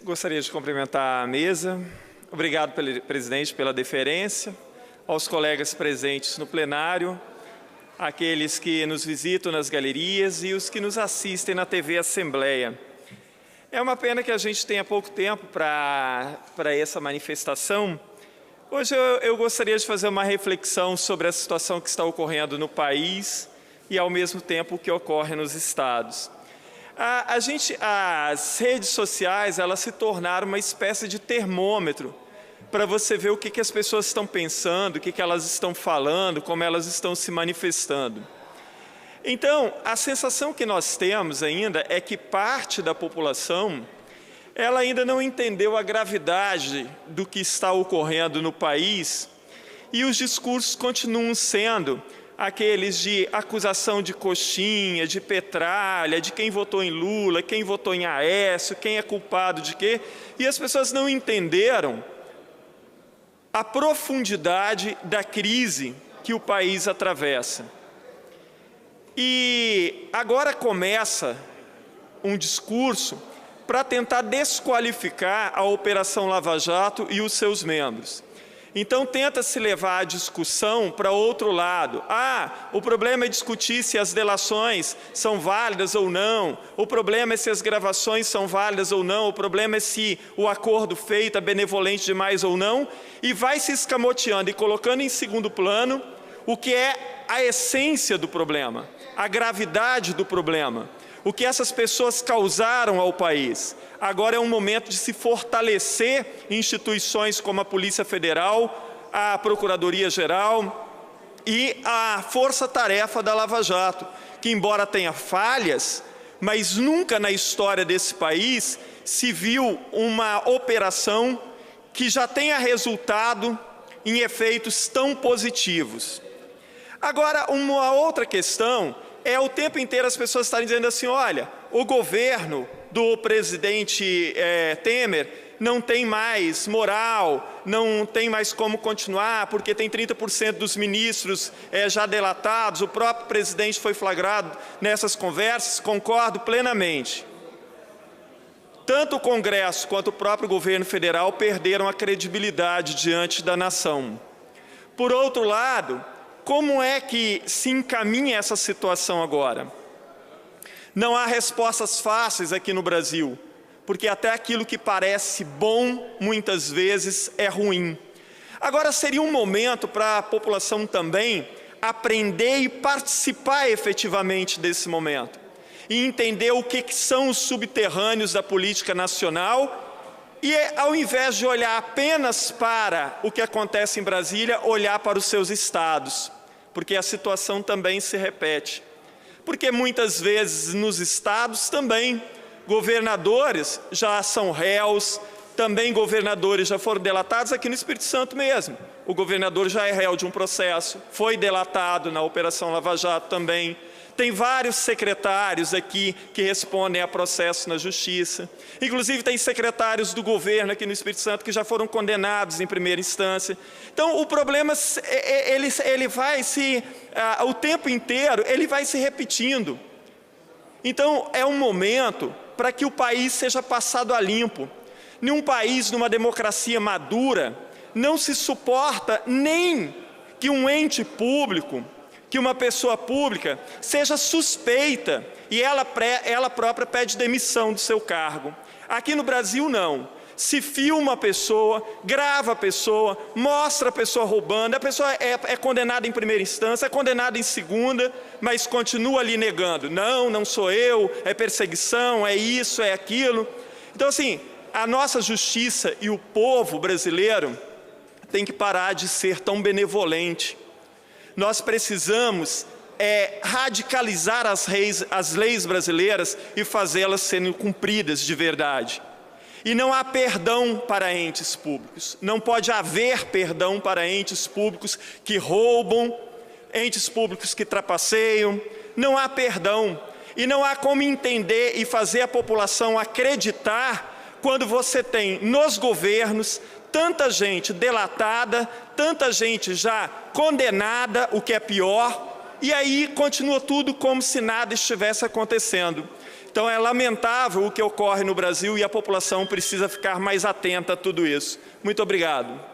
Gostaria de cumprimentar a mesa. Obrigado, presidente, pela deferência, aos colegas presentes no plenário, aqueles que nos visitam nas galerias e os que nos assistem na TV Assembleia. É uma pena que a gente tenha pouco tempo para essa manifestação. Hoje eu gostaria de fazer uma reflexão sobre a situação que está ocorrendo no país e, ao mesmo tempo, o que ocorre nos estados. As redes sociais, elas se tornaram uma espécie de termômetro para você ver o que as pessoas estão pensando, o que elas estão falando, como elas estão se manifestando. Então, a sensação que nós temos ainda é que parte da população, ela ainda não entendeu a gravidade do que está ocorrendo no país e os discursos continuam sendo aqueles de acusação de coxinha, de petralha, de quem votou em Lula, quem votou em Aécio, quem é culpado de quê, e as pessoas não entenderam a profundidade da crise que o país atravessa. E agora começa um discurso para tentar desqualificar a Operação Lava Jato e os seus membros. Então, tenta-se levar a discussão para outro lado. O problema é discutir se as delações são válidas ou não, o problema é se as gravações são válidas ou não, o problema é se o acordo feito é benevolente demais ou não, e vai se escamoteando e colocando em segundo plano o que é a essência do problema, a gravidade do problema, o que essas pessoas causaram ao país. Agora é um momento de se fortalecer instituições como a Polícia Federal, a Procuradoria-Geral e a Força-Tarefa da Lava Jato, que embora tenha falhas, mas nunca na história desse país se viu uma operação que já tenha resultado em efeitos tão positivos. Agora, uma outra questão é o tempo inteiro as pessoas estarem dizendo assim, olha, o governo do presidente Temer não tem mais moral, não tem mais como continuar, porque tem 30% dos ministros já delatados, o próprio presidente foi flagrado nessas conversas, concordo plenamente. Tanto o Congresso quanto o próprio governo federal perderam a credibilidade diante da nação. Por outro lado, como é que se encaminha essa situação agora? Não há respostas fáceis aqui no Brasil, porque até aquilo que parece bom, muitas vezes, é ruim. Agora, seria um momento para a população também aprender e participar efetivamente desse momento, e entender o que são os subterrâneos da política nacional, e ao invés de olhar apenas para o que acontece em Brasília, olhar para os seus estados, porque a situação também se repete. Porque muitas vezes nos estados também governadores já são réus, também governadores já foram delatados aqui no Espírito Santo mesmo. O governador já é réu de um processo, foi delatado na Operação Lava Jato também. Tem vários secretários aqui que respondem a processo na Justiça. Inclusive, tem secretários do governo aqui no Espírito Santo que já foram condenados em primeira instância. Então, o problema, ele vai o tempo inteiro, ele vai se repetindo. Então, é um momento para que o país seja passado a limpo. Num país, numa democracia madura, não se suporta nem que um ente público, que uma pessoa pública seja suspeita e ela própria pede demissão do seu cargo. Aqui no Brasil, não. Se filma a pessoa, grava a pessoa, mostra a pessoa roubando, a pessoa é condenada em primeira instância, é condenada em segunda, mas continua ali negando. Não, não sou eu, é perseguição, é isso, é aquilo. Então, assim, a nossa justiça e o povo brasileiro tem que parar de ser tão benevolente. Nós precisamos radicalizar as leis brasileiras e fazê-las serem cumpridas de verdade. E não há perdão para entes públicos. Não pode haver perdão para entes públicos que roubam, entes públicos que trapaceiam. Não há perdão. E não há como entender e fazer a população acreditar quando você tem nos governos tanta gente delatada, tanta gente já condenada, o que é pior, e aí continua tudo como se nada estivesse acontecendo. Então, é lamentável o que ocorre no Brasil e a população precisa ficar mais atenta a tudo isso. Muito obrigado.